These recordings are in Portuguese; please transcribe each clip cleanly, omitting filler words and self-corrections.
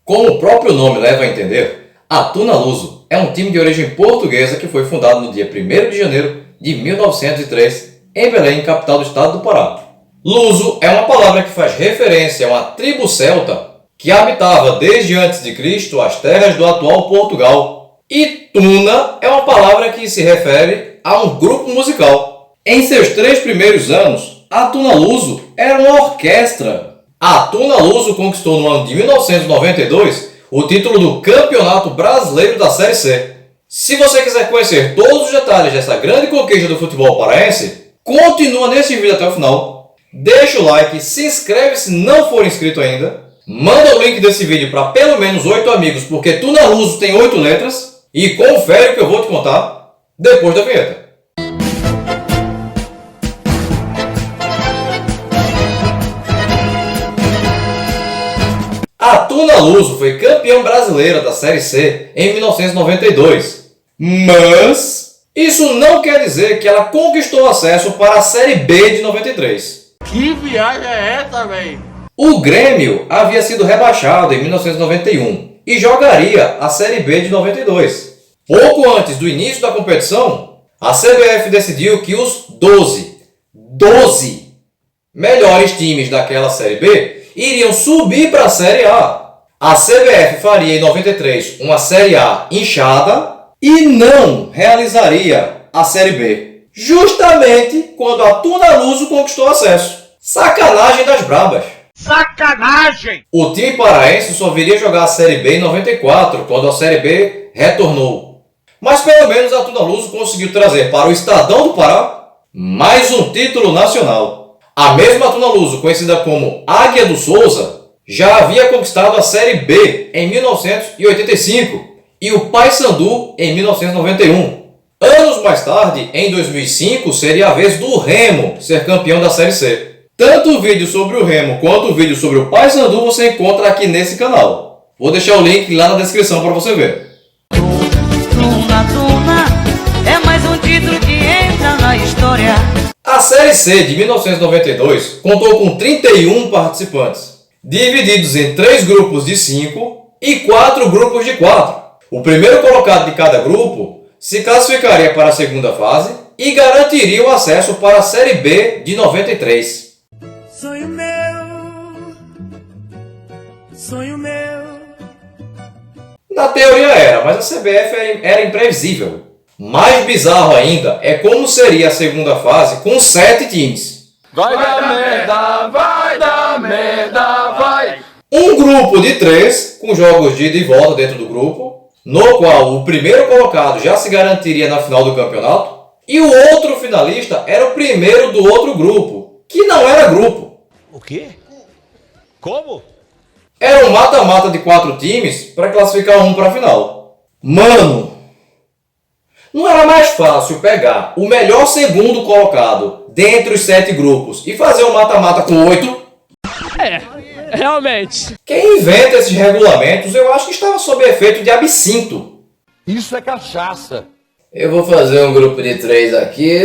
Como o próprio nome leva a entender, a Tuna Luso é um time de origem portuguesa que foi fundado no dia 1º de janeiro de 1903 em Belém, capital do estado do Pará. Luso é uma palavra que faz referência a uma tribo celta que habitava desde antes de Cristo as terras do atual Portugal. E tuna é uma palavra que se refere a um grupo musical. Em seus 3 primeiros anos, a Tuna Luso era uma orquestra. A Tuna Luso conquistou no ano de 1992 o título do Campeonato Brasileiro da Série C. Se você quiser conhecer todos os detalhes dessa grande conquista do futebol paraense, continua nesse vídeo até o final. Deixa o like, se inscreve se não for inscrito ainda, manda o link desse vídeo para pelo menos 8 amigos, porque Tuna Luso tem 8 letras, e confere o que eu vou te contar depois da vinheta. A Tuna Luso foi campeã brasileira da Série C em 1992, mas isso não quer dizer que ela conquistou acesso para a Série B de 93. Que viagem é essa, velho? O Grêmio havia sido rebaixado em 1991 e jogaria a Série B de 92. Pouco antes do início da competição, a CBF decidiu que os 12 melhores times daquela Série B iriam subir para a Série A. A CBF faria em 93 uma Série A inchada e não realizaria a Série B, justamente quando a Tuna Luso conquistou acesso. Sacanagem das brabas. Sacanagem! O time paraense só viria jogar a Série B em 94, quando a Série B retornou. Mas pelo menos a Tuna Luso conseguiu trazer para o Estadão do Pará mais um título nacional. A mesma Tuna Luso, conhecida como Águia do Souza, já havia conquistado a Série B em 1985 e o Paysandu em 1991. Anos mais tarde, em 2005, seria a vez do Remo ser campeão da Série C. Tanto o vídeo sobre o Remo quanto o vídeo sobre o Paysandu você encontra aqui nesse canal. Vou deixar o link lá na descrição para você ver. Tuna é mais um título que entra na história. A Série C de 1992 contou com 31 participantes, divididos em 3 grupos de 5 e 4 grupos de 4. O primeiro colocado de cada grupo se classificaria para a segunda fase e garantiria o acesso para a Série B de 93. Sonho meu. Na teoria era, mas a CBF era imprevisível. Mais bizarro ainda é como seria a segunda fase com 7 times. Vai dar merda, vai dar merda, vai! Um grupo de 3, com jogos de ida e volta dentro do grupo, no qual o primeiro colocado já se garantiria na final do campeonato, e o outro finalista era o primeiro do outro grupo, que não era grupo. O quê? Como? Era um mata-mata de 4 times para classificar um para a final. Mano, não era mais fácil pegar o melhor segundo colocado dentre os 7 grupos e fazer um mata-mata com 8? Realmente. Quem inventa esses regulamentos eu acho que estava sob efeito de absinto. Isso é cachaça. Eu vou fazer um grupo de 3 aqui.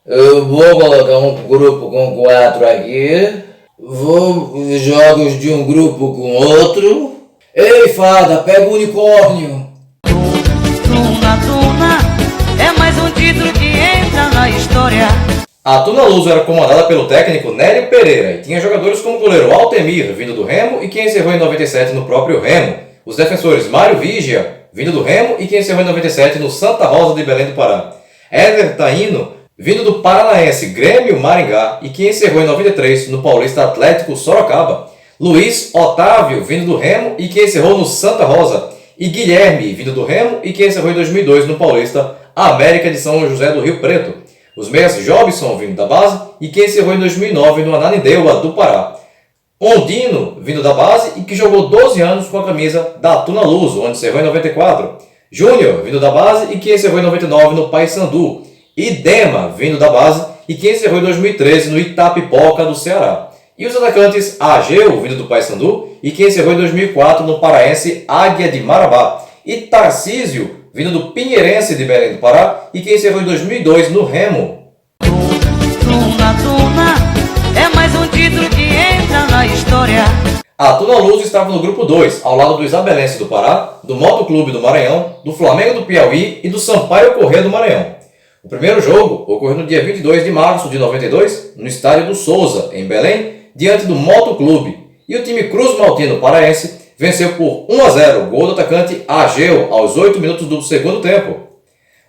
Eu vou colocar um grupo com 4 aqui. Vou jogos de um grupo com outro. Ei, fada, pega o unicórnio. Tuna é mais um título que entra na história. A Tuna Luso era comandada pelo técnico Nélio Pereira e tinha jogadores como o goleiro Altemir, vindo do Remo e quem encerrou em 97 no próprio Remo. Os defensores Mário Vigia, vindo do Remo e quem encerrou em 97 no Santa Rosa de Belém do Pará. Éder Taino, vindo do Paranaense Grêmio Maringá e que encerrou em 93 no Paulista Atlético Sorocaba. Luiz Otávio, vindo do Remo e que encerrou no Santa Rosa. E Guilherme, vindo do Remo e que encerrou em 2002 no Paulista América de São José do Rio Preto. Os meias Jobson, vindo da base e que encerrou em 2009 no Ananindeua do Pará. Ondino, vindo da base e que jogou 12 anos com a camisa da Tuna Luso, onde encerrou em 94. Júnior, vindo da base e que encerrou em 99 no Paysandu. E Dema, vindo da base e que encerrou em 2013 no Itapipoca do Ceará. E os atacantes Ageu, vindo do Paysandu e que encerrou em 2004 no paraense Águia de Marabá. E Tarcísio, vindo do Pinheirense de Belém do Pará e que encerrou em 2002 no Remo. Tuna é mais um título que entra na história. A Tuna Luz estava no grupo 2, ao lado do Isabelense do Pará, do Moto Clube do Maranhão, do Flamengo do Piauí e do Sampaio Corrêa do Maranhão. O primeiro jogo ocorreu no dia 22 de março de 92, no estádio do Souza, em Belém, diante do Moto Clube. E o time Cruz Maltino paraense venceu por 1-0, gol do atacante Ageu, aos 8 minutos do segundo tempo.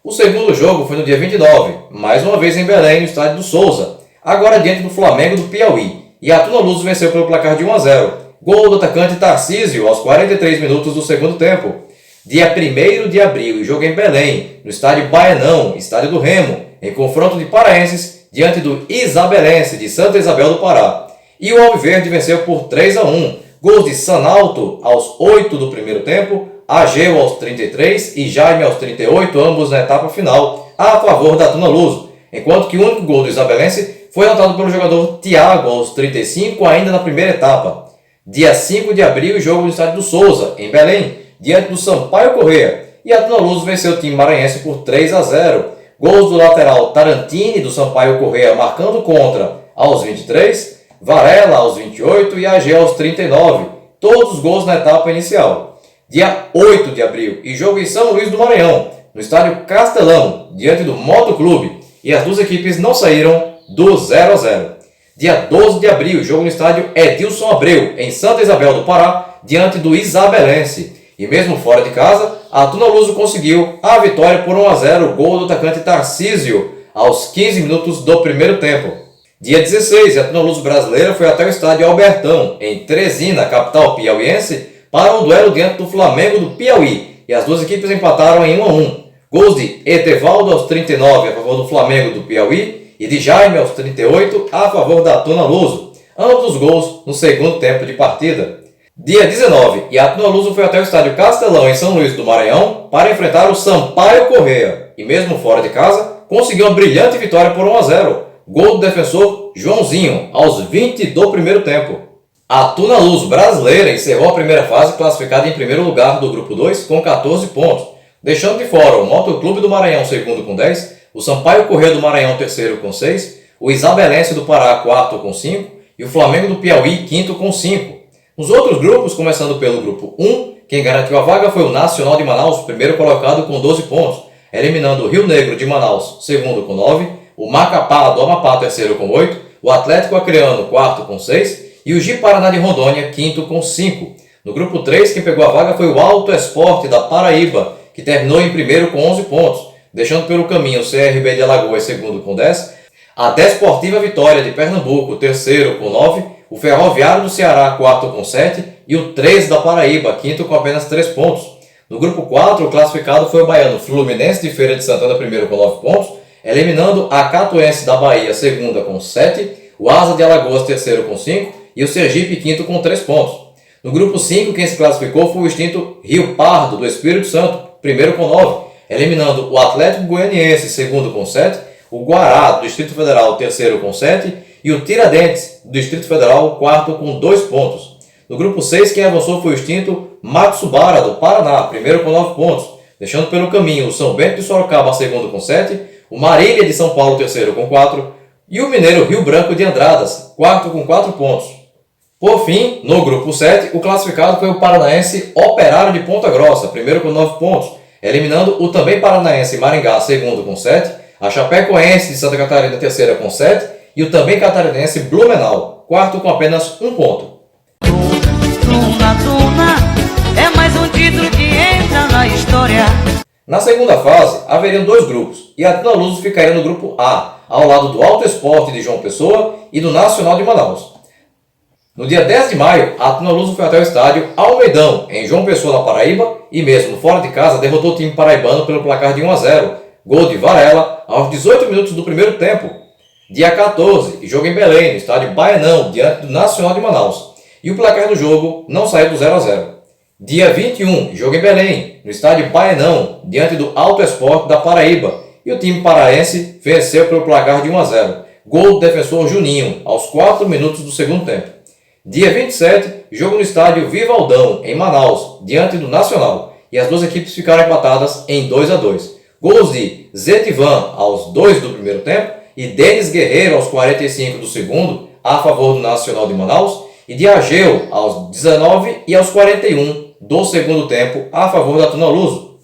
O segundo jogo foi no dia 29, mais uma vez em Belém, no estádio do Souza, agora diante do Flamengo do Piauí. E a Tuna Luz venceu pelo placar de 1-0, gol do atacante Tarcísio, aos 43 minutos do segundo tempo. Dia 1º de abril, jogo em Belém, no estádio Baenão, estádio do Remo, em confronto de paraenses diante do Isabelense de Santa Isabel do Pará. E o Alviverde venceu por 3-1, gols de Sanalto aos 8 do primeiro tempo, Ageu aos 33 e Jaime aos 38, ambos na etapa final, a favor da Tuna Luz, enquanto que o único gol do Isabelense foi anotado pelo jogador Thiago aos 35, ainda na primeira etapa. Dia 5 de abril, jogo no estádio do Souza, em Belém, diante do Sampaio Corrêa, e a Tuna Luz venceu o time maranhense por 3-0. Gols do lateral Tarantini do Sampaio Corrêa marcando contra aos 23, Varela aos 28 e Ageu aos 39, todos os gols na etapa inicial. Dia 8 de abril, e jogo em São Luís do Maranhão, no estádio Castelão, diante do Moto Clube, e as duas equipes não saíram do 0-0. Dia 12 de abril, jogo no estádio Edilson Abreu, em Santa Isabel do Pará, diante do Isabelense. E mesmo fora de casa, a Tuna Luz conseguiu a vitória por 1-0, gol do atacante Tarcísio, aos 15 minutos do primeiro tempo. Dia 16, a Tuna Luz brasileira foi até o estádio Albertão, em Teresina, capital piauiense, para um duelo diante do Flamengo do Piauí, e as duas equipes empataram em 1-1. Gols de Etevaldo aos 39 a favor do Flamengo do Piauí e de Jaime aos 38 a favor da Tuna Luz, ambos os gols no segundo tempo de partida. Dia 19, e a Tuna Luz foi até o estádio Castelão, em São Luís do Maranhão, para enfrentar o Sampaio Corrêa, e mesmo fora de casa, conseguiu uma brilhante vitória por 1-0, gol do defensor Joãozinho, aos 20 do primeiro tempo. A Tuna Luz brasileira encerrou a primeira fase classificada em primeiro lugar do grupo 2 com 14 pontos, deixando de fora o Moto Clube do Maranhão segundo com 10, o Sampaio Corrêa do Maranhão terceiro com 6, o Isabelense do Pará quarto com 5 e o Flamengo do Piauí quinto com 5. Nos outros grupos, começando pelo grupo 1, quem garantiu a vaga foi o Nacional de Manaus, primeiro colocado com 12 pontos, eliminando o Rio Negro de Manaus, segundo com 9, o Macapá do Amapá, terceiro com 8, o Atlético Acreano, quarto com 6 e o Ji-Paraná de Rondônia, quinto com 5. No grupo 3, quem pegou a vaga foi o Alto Esporte da Paraíba, que terminou em primeiro com 11 pontos, deixando pelo caminho o CRB de Alagoas, segundo com 10, a Desportiva Vitória de Pernambuco, terceiro com 9, o Ferroviário do Ceará, quarto com 7, e o 13 da Paraíba, quinto com apenas 3 pontos. No grupo 4, o classificado foi o baiano Fluminense de Feira de Santana, primeiro com 9 pontos, eliminando a Catuense da Bahia, segunda com 7, o Asa de Alagoas, terceiro com 5, e o Sergipe, quinto com 3 pontos. No grupo 5, quem se classificou foi o extinto Rio Pardo, do Espírito Santo, primeiro com 9, eliminando o Atlético Goianiense, segundo com 7, o Guará, do Distrito Federal, terceiro com 7, e o Tiradentes, do Distrito Federal, quarto com 2 pontos. No grupo 6, quem avançou foi o extinto Matsubara, do Paraná, primeiro com 9 pontos, deixando pelo caminho o São Bento de Sorocaba, segundo com 7, o Marília de São Paulo, terceiro com 4, e o mineiro Rio Branco de Andradas, quarto com 4 pontos. Por fim, no grupo 7, o classificado foi o paranaense Operário de Ponta Grossa, primeiro com 9 pontos, eliminando o também paranaense Maringá, segundo com 7, a Chapecoense de Santa Catarina, terceira com 7, e o também catarinense Blumenau, quarto com apenas 1 ponto. Tuna, é mais um título que entra na história. Na segunda fase, haveriam 2 grupos, e a Tuna Luz ficaria no grupo A, ao lado do Alto Esporte de João Pessoa e do Nacional de Manaus. No dia 10 de maio, a Tuna Luz foi até o estádio Almeidão, em João Pessoa, na Paraíba, e mesmo fora de casa derrotou o time paraibano pelo placar de 1-0, gol de Varela aos 18 minutos do primeiro tempo. Dia 14, jogo em Belém, no estádio Baenão, diante do Nacional de Manaus. E o placar do jogo não saiu do 0-0. Dia 21, jogo em Belém, no estádio Baenão, diante do Alto Esporte da Paraíba. E o time paraense venceu pelo placar de 1-0. Gol do defensor Juninho, aos 4 minutos do segundo tempo. Dia 27, jogo no estádio Vivaldão, em Manaus, diante do Nacional. E as duas equipes ficaram empatadas em 2-2. Gols de Zetivan, aos 2 do primeiro tempo, e Denis Guerreiro aos 45 do segundo, a favor do Nacional de Manaus, e de Ageu aos 19 e aos 41 do segundo tempo a favor da Tuna Luso.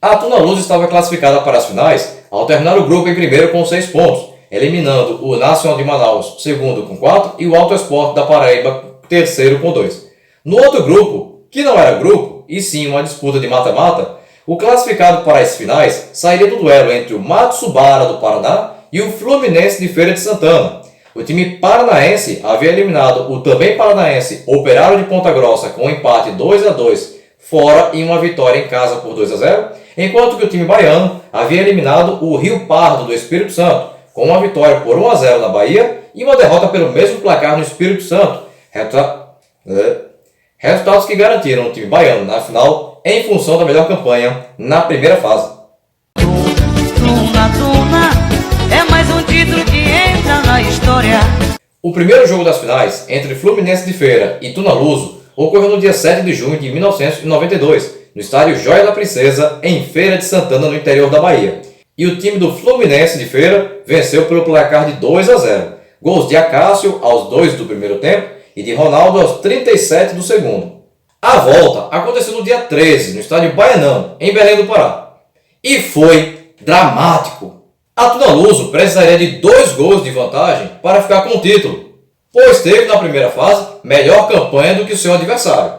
A Tuna Luso estava classificada para as finais ao terminar o grupo em primeiro com 6 pontos, eliminando o Nacional de Manaus, segundo com 4, e o Alto Esporte da Paraíba, terceiro com 2. No outro grupo, que não era grupo, e sim uma disputa de mata-mata, o classificado para as finais sairia do duelo entre o Matsubara do Paraná e o Fluminense de Feira de Santana. O time paranaense havia eliminado o também paranaense Operário de Ponta Grossa com um empate 2-2 fora e uma vitória em casa por 2-0, enquanto que o time baiano havia eliminado o Rio Pardo do Espírito Santo com uma vitória por 1-0 na Bahia e uma derrota pelo mesmo placar no Espírito Santo. Resultados que garantiram o time baiano na final em função da melhor campanha na primeira fase. Tuna, tuna, é mais um título que entra na história. O primeiro jogo das finais entre Fluminense de Feira e Tuna Luso ocorreu no dia 7 de junho de 1992, no estádio Joia da Princesa, em Feira de Santana, no interior da Bahia. E o time do Fluminense de Feira venceu pelo placar de 2-0. Gols de Acácio aos 2 do primeiro tempo e de Ronaldo aos 37 do segundo. A volta aconteceu no dia 13, no estádio Baianão, em Belém do Pará. E foi dramático. A Tuna Luso precisaria de 2 gols de vantagem para ficar com o título, pois teve na primeira fase melhor campanha do que o seu adversário.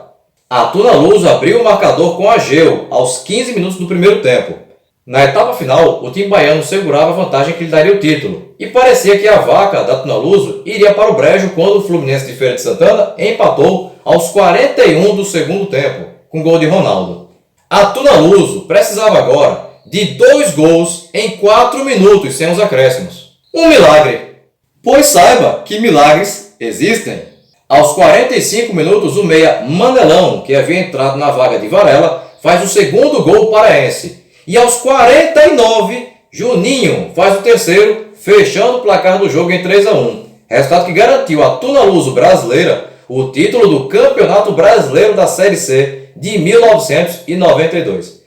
A Tuna Luso abriu o marcador com Ageu aos 15 minutos do primeiro tempo. Na etapa final, o time baiano segurava a vantagem que lhe daria o título, e parecia que a vaca da Tuna Luso iria para o brejo quando o Fluminense de Feira de Santana empatou aos 41 do segundo tempo, com gol de Ronaldo. A Tuna Luso precisava agora de 2 gols em 4 minutos sem os acréscimos. Um milagre! Pois saiba que milagres existem. Aos 45 minutos, o meia Manelão, que havia entrado na vaga de Varela, faz o segundo gol paraense. E aos 49, Juninho faz o terceiro, fechando o placar do jogo em 3-1. Resultado que garantiu à Tuna Luso brasileira o título do Campeonato Brasileiro da Série C de 1992.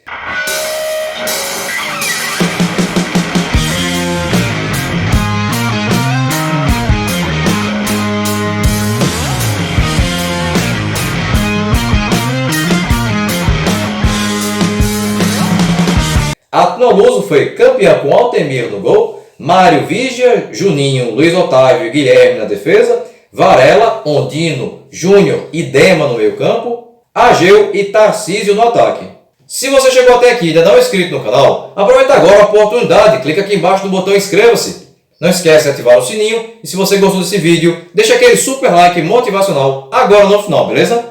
A Tuna Luso foi campeã com Altemir no gol, Mário Vigia, Juninho, Luiz Otávio e Guilherme na defesa, Varela, Ondino, Júnior e Dema no meio campo, Ageu e Tarcísio no ataque. Se você chegou até aqui e ainda não é inscrito no canal, aproveita agora a oportunidade, clica aqui embaixo no botão inscreva-se. Não esquece de ativar o sininho e se você gostou desse vídeo, deixa aquele super like motivacional agora no final, beleza?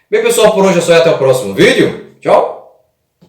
Bem pessoal, por hoje é só e até o próximo vídeo. Tchau!